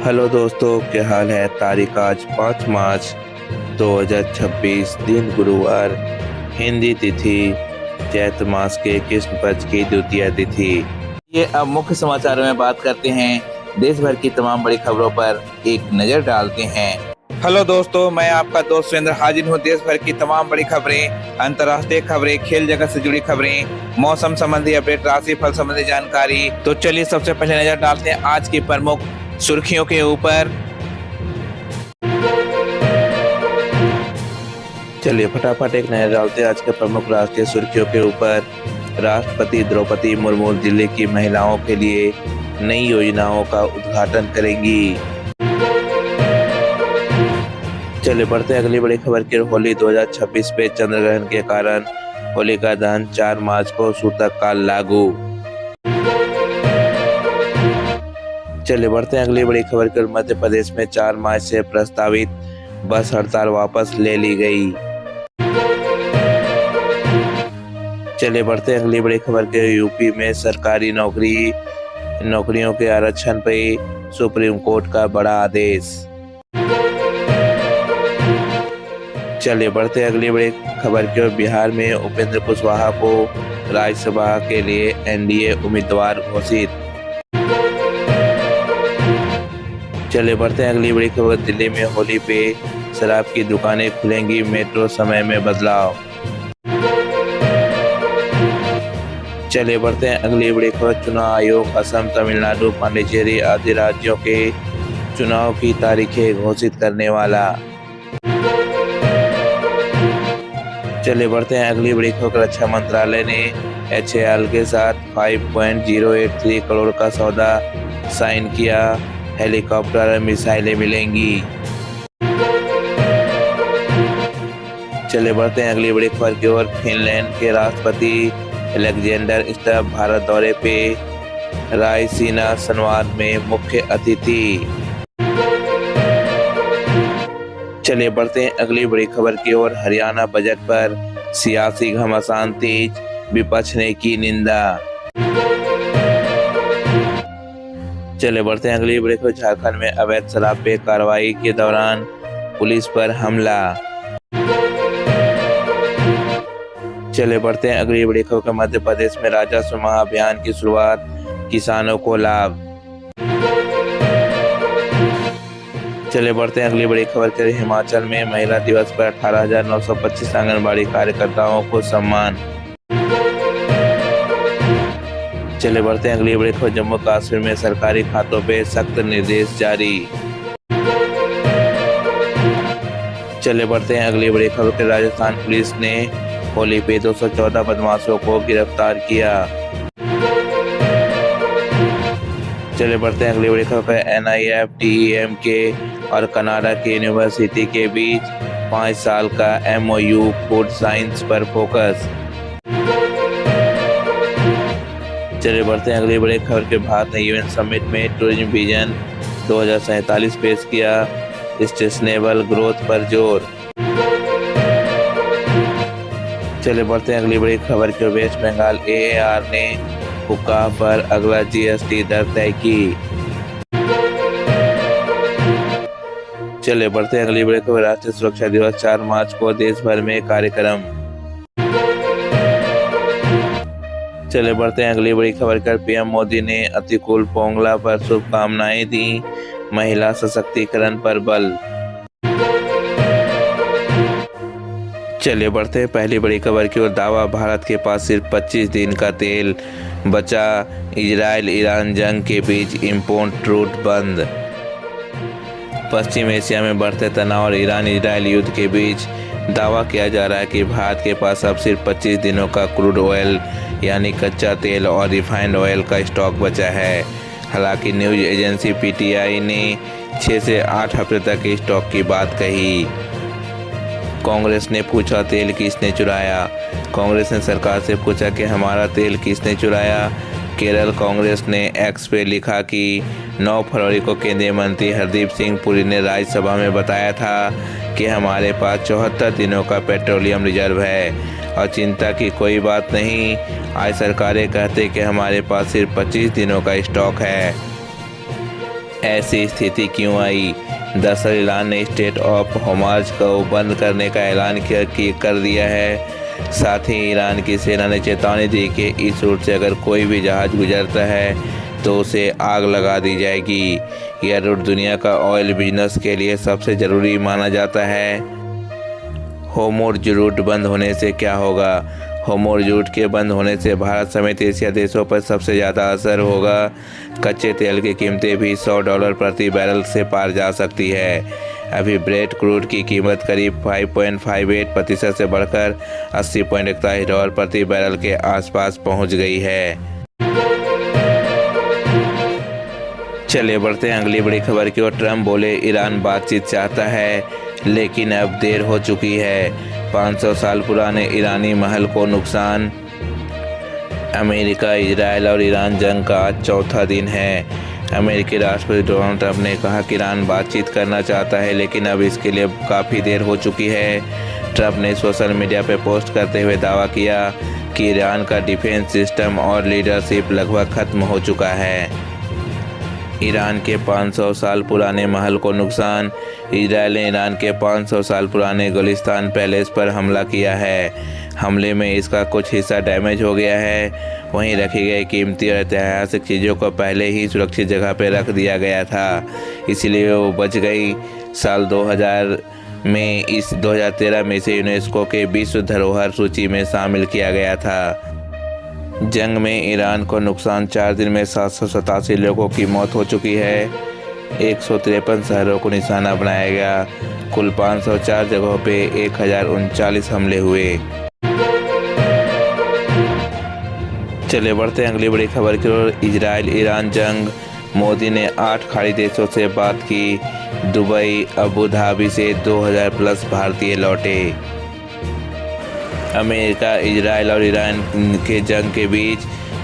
Hello दोस्तों, क्या हाल है। तारीख आज 5 मार्च 2026, दिन गुरुवार, हिंदी तिथि चैत्र मास के कृष्ण पक्ष की द्वितीया तिथि। ये अब मुख्य समाचारों में बात करते हैं। देश भर की तमाम बड़ी खबरों पर एक नजर डालते हैं। हेलो दोस्तों, मैं आपका दोस्त सुरेंद्र हाजिर हूँ। देश भर की तमाम बड़ी खबरें, अंतर्राष्ट्रीय खबरें, खेल जगत से जुड़ी खबरें, मौसम संबंधी अपडेट, राशि फल संबंधी जानकारी। तो चलिए सबसे पहले नजर डालते हैं आज की प्रमुख सुर्खियों के ऊपर। चलिए फटाफट एक नजर डालते हैं आज के प्रमुख राष्ट्रीय सुर्खियों के ऊपर। राष्ट्रपति द्रौपदी मुर्मू जिले की महिलाओं के लिए नई योजनाओं का उद्घाटन करेंगी। चलिए बढ़ते हैं अगली बड़ी खबर की। होली 2026 पे चंद्र ग्रहण के कारण होलिका दहन 4 मार्च को सूतक काल लागू। चलिए बढ़ते हैं अगली बड़ी खबर की। मध्य प्रदेश में 4 मार्च से प्रस्तावित बस हड़ताल वापस ले ली गई। चलिए बढ़ते हैं अगली बड़ी खबर के। यूपी में सरकारी नौकरियों के आरक्षण पर सुप्रीम कोर्ट का बड़ा आदेश। चलिए बढ़ते हैं अगली बड़ी खबर की ओर। बिहार में उपेंद्र कुशवाहा को राज्यसभा के लिए एनडीए उम्मीदवार घोषित। चलिए बढ़ते हैं अगली बड़ी खबर। दिल्ली में होली पे शराब की दुकानें खुलेंगी, मेट्रो समय में बदलाव। चलिए बढ़ते हैं अगली बड़ी खबर। चुनाव आयोग असम, तमिलनाडु, पांडिचेरी आदि राज्यों के चुनाव की तारीखें घोषित करने वाला। चलिए बढ़ते हैं अगली बड़ी खबर। रक्षा मंत्रालय ने HAL के साथ 5.083 करोड़ का सौदा साइन किया, हेलीकॉप्टर और मिसाइलें मिलेंगी। चलिए बढ़ते हैं अगली बड़ी खबर की ओर। फिनलैंड के राष्ट्रपति अलेक्जेंडर स्टब भारत दौरे पे, रायसीना संवाद में मुख्य अतिथि। चलिए बढ़ते हैं अगली बड़ी खबर की ओर। हरियाणा बजट पर सियासी घमासान तेज, विपक्ष ने की निंदा। चलिए बढ़ते हैं अगली बड़ी खबर। झारखंड में अवैध शराब पे कार्रवाई के दौरान पुलिस पर हमला। चलिए बढ़ते हैं अगली बड़ी खबर। मध्य प्रदेश में राजस्व महाअभियान की शुरुआत, किसानों को लाभ। चलिए बढ़ते हैं अगली बड़ी खबर के। हिमाचल में महिला दिवस पर 18,925 आंगनबाड़ी कार्यकर्ताओं को सम्मान। चलिए बढ़ते हैं अगली बड़ी खबर। जम्मू कश्मीर में सरकारी खातों पे सख्त निर्देश जारी। चलिए बढ़ते हैं अगली बड़ी खबर के। राजस्थान पुलिस ने होली पे 214 बदमाशों को गिरफ्तार किया। चलिए बढ़ते हैं अगली बड़ी खबर। NIF, DEMK और कनाडा की यूनिवर्सिटी के बीच 5 साल का MOU फूड साइंस पर फोकस। चलिए बढ़ते हैं अगली बड़ी खबर के। भारत ने UN समिट में टूरिज्म विजन 2047 पेश किया, सस्टेनेबल ग्रोथ पर जोर। चलिए बढ़ते हैं अगली बड़ी खबर के। वेस्ट बंगाल AAR ने हुक्का पर अगला GST दर तय की। चलिए बढ़ते हैं अगली बड़ी खबर। राष्ट्रीय सुरक्षा दिवस 4 मार्च को देश भर में कार्यक्रम। चलिए बढ़ते हैं अगली बड़ी खबर कर। PM मोदी ने अतिकुल पोंगला पर शुभकामनाएं दी, महिला सशक्तिकरण पर बल। चलिए बढ़ते हैं पहली बड़ी खबर की ओर। दावा, भारत के पास सिर्फ 25 दिन का तेल बचा, इजराइल ईरान जंग के बीच इंपोर्ट रूट बंद। पश्चिम एशिया में बढ़ते तनाव और ईरान इजराइल युद्ध के बीच दावा किया जा रहा है कि भारत के पास अब सिर्फ 25 दिनों का क्रूड ऑयल यानी कच्चा तेल और रिफाइंड ऑयल का स्टॉक बचा है। हालांकि न्यूज एजेंसी PTI ने 6 से 8 हफ्ते तक के स्टॉक की बात कही। कांग्रेस ने पूछा तेल किसने चुराया। कांग्रेस ने सरकार से पूछा कि हमारा तेल किसने चुराया। केरल कांग्रेस ने X पे लिखा कि 9 फरवरी को केंद्रीय मंत्री हरदीप सिंह पुरी ने राज्यसभा में बताया था कि हमारे पास 74 दिनों का पेट्रोलियम रिजर्व है और चिंता की कोई बात नहीं। आज सरकारें कहते कि हमारे पास सिर्फ 25 दिनों का स्टॉक है। ऐसी स्थिति क्यों आई? दरअसल ईरान ने स्टेट ऑफ होर्मुज़ को बंद करने का ऐलान कर दिया है। साथ ही ईरान की सेना ने चेतावनी दी कि इस रूट से अगर कोई भी जहाज गुजरता है तो उसे आग लगा दी जाएगी। यह रूट दुनिया का ऑयल बिजनेस के लिए सबसे ज़रूरी माना जाता है। होर्मुज़ रूट बंद होने से क्या होगा? होर्मुज़ रूट के बंद होने से भारत समेत एशिया देशों पर सबसे ज़्यादा असर होगा। कच्चे तेल की कीमतें भी $100 प्रति बैरल से पार जा सकती है। अभी ब्रेंट क्रूड की कीमत करीब 5.58% से बढ़कर $80.41 प्रति बैरल के आसपास पहुंच गई है। चलिए बढ़ते हैं अगली बड़ी खबर की ओर। ट्रंप बोले ईरान बातचीत चाहता है लेकिन अब देर हो चुकी है। 500 साल पुराने ईरानी महल को नुकसान। अमेरिका, इजराइल और ईरान जंग का आज चौथा दिन है। अमेरिकी राष्ट्रपति डोनाल्ड ट्रंप ने कहा कि ईरान बातचीत करना चाहता है लेकिन अब इसके लिए काफ़ी देर हो चुकी है। ट्रंप ने सोशल मीडिया पर पोस्ट करते हुए दावा किया कि ईरान का डिफेंस सिस्टम और लीडरशिप लगभग खत्म हो चुका है। ईरान के 500 साल पुराने महल को नुकसान। इजराइल ने ईरान के 500 साल पुराने गुलिस्तान पैलेस पर हमला किया है। हमले में इसका कुछ हिस्सा डैमेज हो गया है। वहीं रखी गई कीमती और ऐतिहासिक चीज़ों को पहले ही सुरक्षित जगह पर रख दिया गया था, इसलिए वो बच गई। साल 2000 में 2013 में इसे यूनेस्को के विश्व धरोहर सूची में शामिल किया गया था। जंग में ईरान को नुकसान। 4 दिन में 787 लोगों की मौत हो चुकी है। 153 शहरों को निशाना बनाया गया। कुल 504 जगहों पे 1039 हमले हुए। चले बढ़ते हैं अगली बड़ी खबर की ओर। इजराइल ईरान जंग। मोदी ने 8 खाड़ी देशों से बात की। दुबई, अबू धाबी से 2000 प्लस भारतीय लौटे। अमेरिका, इजराइल और ईरान के जंग के बीच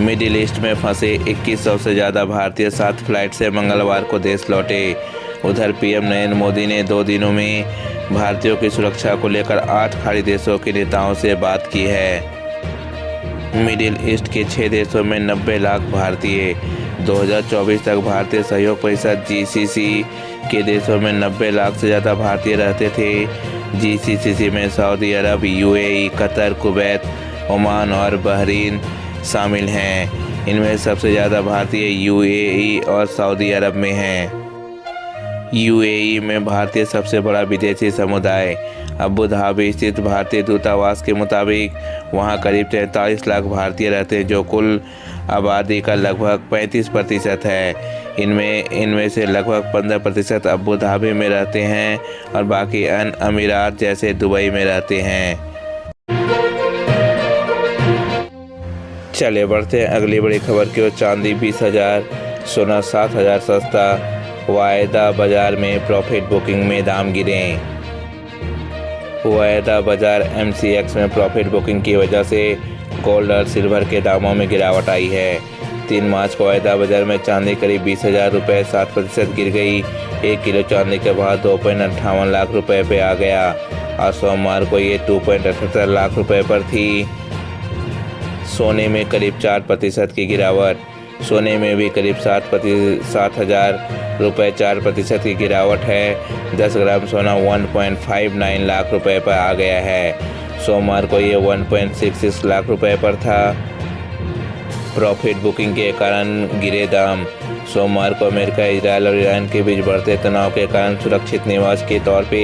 मिडिल ईस्ट में फंसे 2100 से ज़्यादा भारतीय 7 फ्लाइट से मंगलवार को देश लौटे। उधर पीएम नरेंद्र मोदी ने 2 दिनों में भारतीयों की सुरक्षा को लेकर 8 खाड़ी देशों के नेताओं से बात की है। मिडिल ईस्ट के 6 देशों में 90 लाख भारतीय। 2024 तक भारतीय सहयोग परिषद GCC के देशों में 90 लाख से ज़्यादा भारतीय रहते थे। GCC में सऊदी अरब, UAE, कतर, कुवैत, ओमान और बहरीन शामिल हैं। इनमें सबसे ज़्यादा भारतीय UAE और सऊदी अरब में हैं। UAE में भारतीय सबसे बड़ा विदेशी समुदाय। अबू धाबी स्थित भारतीय दूतावास के मुताबिक वहां करीब 43 लाख भारतीय रहते हैं, जो कुल आबादी का लगभग 35% है। इनमें से लगभग 15% अबू धाबी में रहते हैं और बाकी अन्य अमीरात जैसे दुबई में रहते हैं। चले बढ़ते हैं अगली बड़ी खबर की ओर। चांदी 20,000, सोना 7,000 सस्ता। वायदा बाजार में प्रॉफिट बुकिंग में दाम गिरे। वायदा बाजार MCX में प्रॉफिट बुकिंग की वजह से गोल्ड और सिल्वर के दामों में गिरावट आई है। 3 मार्च को वायदा बाजार में चांदी करीब 20,000 रुपये 7% गिर गई। 1 किलो चांदी के भाव 2.58 लाख रुपए पे आ गया और सोमवार को ये 2.78 लाख रुपए पर थी। सोने में करीब 4% की गिरावट। सोने में भी करीब 7,000 रुपये 4% की गिरावट है। 10 ग्राम सोना 1.59 लाख रुपए पर आ गया है। सोमवार को ये 1.66 लाख रुपए पर था। प्रॉफिट बुकिंग के कारण गिरे दाम। सोमवार को अमेरिका, इजराइल और ईरान के बीच बढ़ते तनाव के कारण सुरक्षित निवास के तौर पे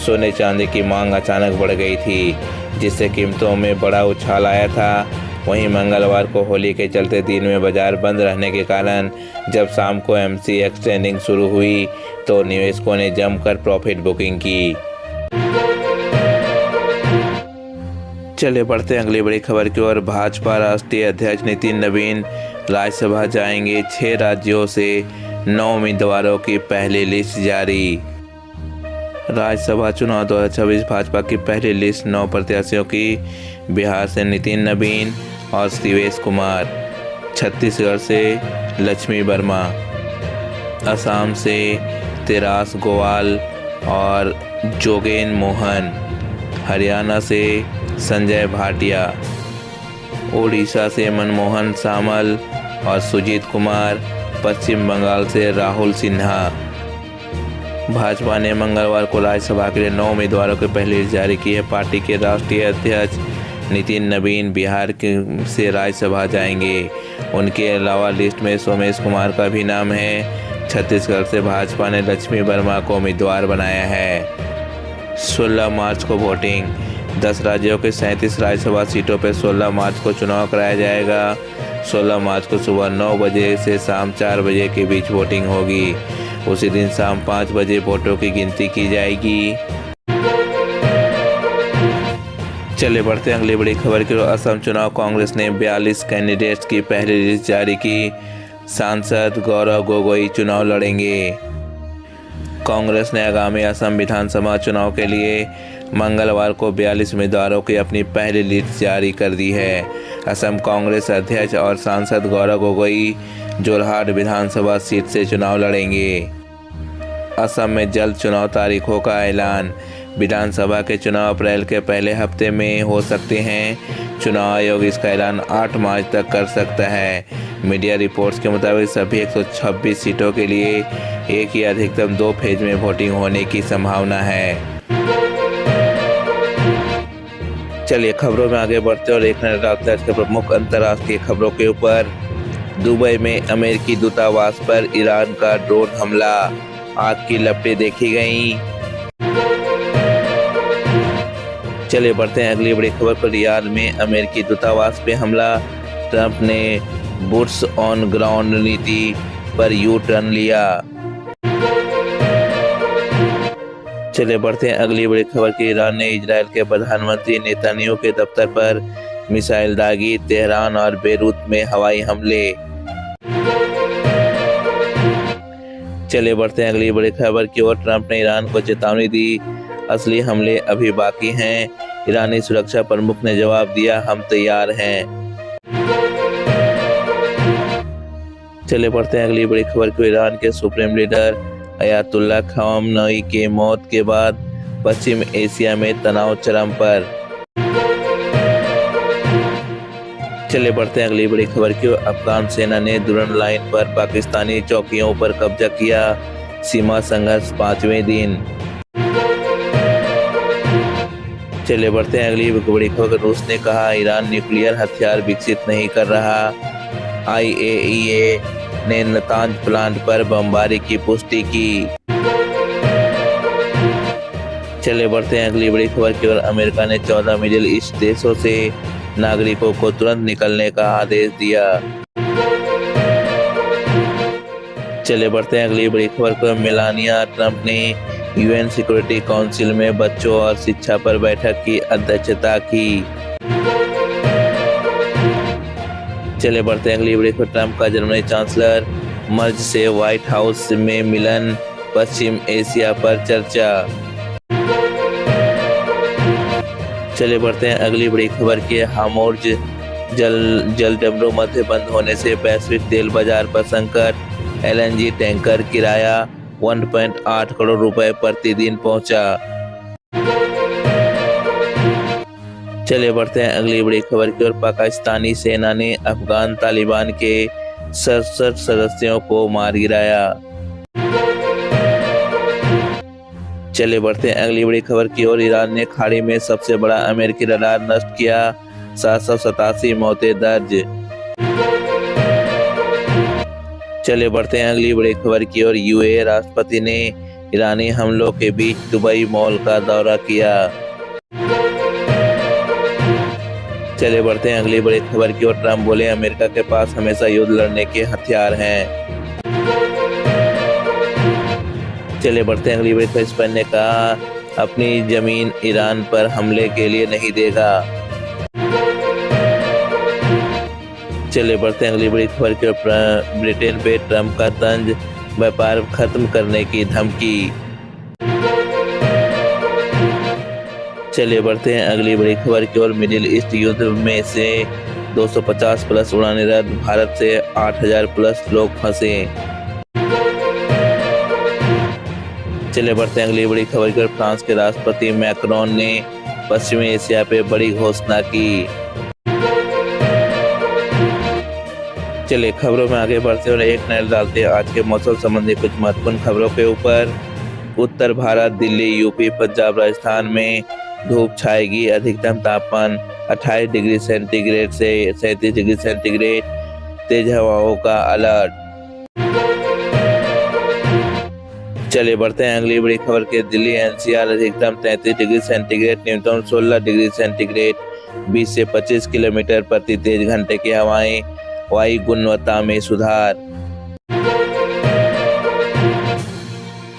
सोने चांदी की मांग अचानक बढ़ गई थी, जिससे कीमतों में बड़ा उछाल आया था। वहीं मंगलवार को होली के चलते दिन में बाजार बंद रहने के कारण जब शाम को MCX ट्रेडिंग शुरू हुई तो निवेशकों ने जमकर प्रॉफिट बुकिंग की। चले बढ़ते हैं अगली बड़ी खबर की ओर। भाजपा राष्ट्रीय अध्यक्ष नितिन नवीन राज्यसभा जाएंगे। 6 राज्यों से 9 उम्मीदवारों की पहली लिस्ट जारी। राज्यसभा चुनाव 2026 भाजपा की पहली लिस्ट 9 प्रत्याशियों की। बिहार से नितिन नवीन और शिवेश कुमार, छत्तीसगढ़ से लक्ष्मी वर्मा, असम से तेरास गोवाल और जोगेन मोहन, हरियाणा से संजय भाटिया, उड़ीसा से मनमोहन सामल और सुजीत कुमार, पश्चिम बंगाल से राहुल सिन्हा। भाजपा ने मंगलवार को राज्यसभा के लिए 9 उम्मीदवारों की पहली लिस्ट जारी की है। पार्टी के राष्ट्रीय अध्यक्ष नितिन नवीन बिहार से राज्यसभा जाएंगे। उनके अलावा लिस्ट में सोमेश कुमार का भी नाम है। छत्तीसगढ़ से भाजपा ने लक्ष्मी वर्मा को उम्मीदवार बनाया है। 16 मार्च को वोटिंग। 10 राज्यों के 37 राज्यसभा सीटों पर 16 मार्च को चुनाव कराया जाएगा। 16 मार्च को सुबह 9 बजे से शाम 4 बजे के बीच वोटिंग होगी। उसी दिन शाम 5 बजे वोटों की गिनती की जाएगी। चलिए बढ़ते हैं अगली बड़ी खबर की ओर। असम चुनाव कांग्रेस ने 42 कैंडिडेट्स की पहली लिस्ट जारी की। सांसद गौरव गोगोई चुनाव लड़ेंगे। कांग्रेस ने आगामी असम विधानसभा चुनाव के लिए मंगलवार को 42 उम्मीदवारों की अपनी पहली लिस्ट जारी कर दी है। असम कांग्रेस अध्यक्ष और सांसद गौरव गोगोई जोरहाट विधानसभा सीट से चुनाव लड़ेंगे। असम में जल्द चुनाव तारीखों का ऐलान। विधानसभा के चुनाव अप्रैल के पहले हफ्ते में हो सकते हैं। चुनाव आयोग इसका ऐलान 8 मार्च तक कर सकता है। मीडिया रिपोर्ट्स के मुताबिक सभी 126 सीटों के लिए एक या अधिकतम 2 फेज में वोटिंग होने की संभावना है। चलिए खबरों में आगे बढ़ते और एक नजर डालते हैं प्रमुख अंतर्राष्ट्रीय खबरों के ऊपर। दुबई में अमेरिकी दूतावास पर ईरान का ड्रोन हमला, आग की लपटें देखी गईं। चलिए बढ़ते हैं अगली बड़ी खबर पर। ईरान में अमेरिकी दूतावास पे हमला, ट्रंप ने बूट्स ऑन ग्राउंड नीति पर यू टर्न लिया। चलिए बढ़ते हैं अगली बड़ी खबर की। ईरान ने इजराइल के प्रधानमंत्री नेतन्याहू के दफ्तर पर मिसाइल दागी, तेहरान और बेरूत में हवाई हमले। चलिए बढ़ते हैं अगली बड़ी खबर की ओर। ट्रंप ने ईरान को चेतावनी दी, असली हमले अभी बाकी हैं। ईरानी सुरक्षा प्रमुख ने जवाब दिया, हम तैयार हैं। चलिए बढ़ते हैं अगली बड़ी खबर की। ईरान के सुप्रीम लीडर अयातुल्ला खामेनी के मौत के बाद पश्चिम एशिया में तनाव चरम पर। चलिए बढ़ते हैं अगली बड़ी खबर की। अफगान सेना ने दुरन लाइन पर पाकिस्तानी चौकियों पर कब्जा किया। सीमा संघर्ष 5वें दिन। चलिए बढ़ते हैं अगली बड़ी खबर। रूस ने कहा ईरान न्यूक्लियर हथियार विकसित नहीं कर रहा। IAEA ने नातांज प्लांट पर बमबारी की पुष्टि की। चलिए बढ़ते हैं अगली बड़ी खबर की ओर। अमेरिका ने 14 मिडिल ईस्ट देशों से नागरिकों को तुरंत निकलने का आदेश दिया। चलिए बढ़ते हैं अगली बड़ी खबर को। मेलानिया ट्रंप ने UN सिक्योरिटी काउंसिल में बच्चों और शिक्षा पर बैठक की अध्यक्षता की। चलिए बढ़ते हैं अगली बड़ी खबर। ट्रंप का जर्मनी चांसलर मर्ज से व्हाइट हाउस में मिलन, पश्चिम एशिया पर चर्चा। चलिए बढ़ते हैं अगली बड़ी खबर की। हार्मुज़ जल डमरू मध्य बंद होने से वैश्विक तेल बाजार पर संकट। LNG टैंकर किराया 1.8 करोड़ रुपए प्रतिदिन पहुंचा। चलिए बढ़ते हैं अगली बड़ी खबर की ओर। पाकिस्तानी सेना ने अफगान तालिबान के 67 सदस्यों को मार गिराया। चलिए बढ़ते हैं अगली बड़ी खबर की ओर। ईरान ने खाड़ी में सबसे बड़ा अमेरिकी रडार नष्ट किया, 787 मौतें दर्ज। चलिए बढ़ते हैं अगली बड़ी खबर की ओर। UAE राष्ट्रपति ने ईरानी हमलों के बीच दुबई मॉल का दौरा किया। चलिए बढ़ते हैं अगली बड़ी खबर की ओर। ट्रंप बोले अमेरिका के पास हमेशा युद्ध लड़ने के हथियार हैं। चलिए बढ़ते हैं अगली बड़ी खबर। स्पेन ने कहा अपनी जमीन ईरान पर हमले के लिए नहीं देगा। चलिए बढ़ते हैं अगली बड़ी खबर की ओर। ब्रिटेन पे ट्रंप का तंज, व्यापार खत्म करने की धमकी। चलिए बढ़ते हैं अगली बड़ी खबर की ओर। मिडिल ईस्ट युद्ध में से 250 प्लस उड़ानें रद्द, भारत से 8000 प्लस लोग फंसे। चलिए बढ़ते हैं अगली बड़ी खबर की ओर। फ्रांस के राष्ट्रपति मैक्रोन ने पश्चिमी एशिया पे बड़ी घोषणा की। चलिए खबरों में आगे बढ़ते और एक नजर डालते हैं आज के मौसम संबंधी कुछ महत्वपूर्ण खबरों के ऊपर। उत्तर भारत, दिल्ली, यूपी, पंजाब, राजस्थान में धूप छाएगी। अधिकतम तापमान 28 डिग्री सेंटीग्रेड से 37 डिग्री सेंटीग्रेड। तेज हवाओं का अलर्ट। चलिए बढ़ते हैं अगली बड़ी खबर के। दिल्ली एनसीआर अधिकतम 33 डिग्री सेंटीग्रेड, न्यूनतम 16 डिग्री सेंटीग्रेड। 20 से 25 किलोमीटर प्रति तेज घंटे की हवाएं। वायु गुणवत्ता में सुधार।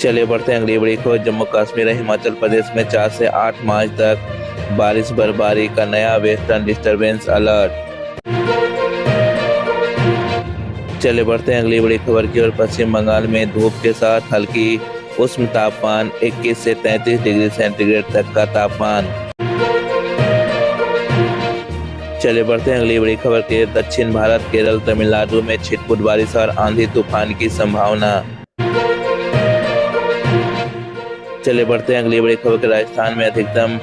चलिए बढ़ते हैं अगली बड़ी खबर। जम्मू कश्मीर और हिमाचल प्रदेश में 4 से 8 मार्च तक बारिश बर्फबारी का नया वेस्टर्न डिस्टर्बेंस अलर्ट। चलिए बढ़ते हैं अगली बड़ी खबर की ओर। पश्चिम बंगाल में धूप के साथ हल्की उष्ण तापमान। 21 से 33 डिग्री सेंटीग्रेड तक का तापमान। चलिए बढ़ते हैं अगली बड़ी खबर के। दक्षिण भारत, केरल, तमिलनाडु में छिटपुट बारिश और आंधी तूफान की संभावना। चलिए बढ़ते हैं अगली बड़ी खबर के। राजस्थान में अधिकतम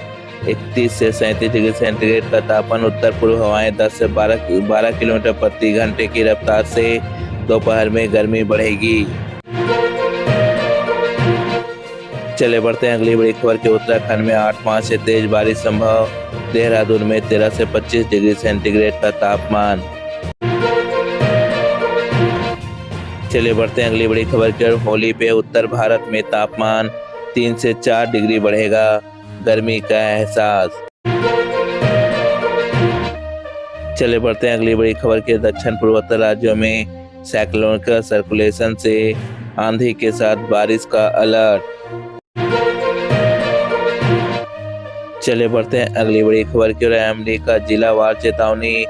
31 से 37 डिग्री सेंटीग्रेड का तापमान। उत्तर पूर्व हवाएं 10 से 12 किलोमीटर प्रति घंटे की रफ्तार से दोपहर में गर्मी बढ़ेगी। चलिए बढ़ते हैं अगली बड़ी खबर के। उत्तराखंड में 8 मार्च से तेज बारिश संभव। देहरादून में 13 से 25 डिग्री सेंटीग्रेड का तापमान। चलिए बढ़ते हैं अगली बड़ी खबर की ओर। होली पे उत्तर भारत में तापमान 3 से 4 डिग्री बढ़ेगा। गर्मी का एहसास। चलिए बढ़ते हैं अगली बड़ी खबर के। दक्षिण पूर्वोत्तर राज्यों में साइक्लोनिक सर्कुलेशन से आंधी के साथ बारिश का अलर्ट। चलिए बढ़ते हैं अगली बड़ी खबर की ओर। अमेरिका जिलावार चेतावनी।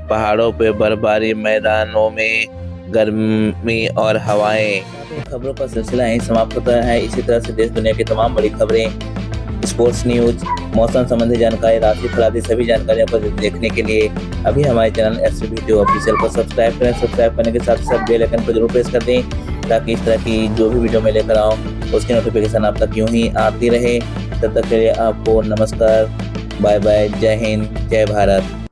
पहाड़ों पे बर्फबारी, मैदानों में गर्मी और हवाएं। खबरों का सिलसिला यहीं समाप्त होता है। इसी तरह से देश दुनिया की तमाम बड़ी खबरें, स्पोर्ट्स न्यूज, मौसम संबंधी जानकारी, राशि आदि सभी जानकारियों को देखने के लिए अभी हमारे चैनल SVTV ऑफिशियल को सब्सक्राइब करें। सब्सक्राइब करने के साथ साथ बेल आइकन को जरूर प्रेस कर दें ताकि इस तरह की जो भी वीडियो मैं लेकर आऊँ उसकी नोटिफिकेशन आप तक यूं ही आती रहे। तब तक के लिए आपको नमस्कार, बाय बाय, जय हिंद, जय भारत।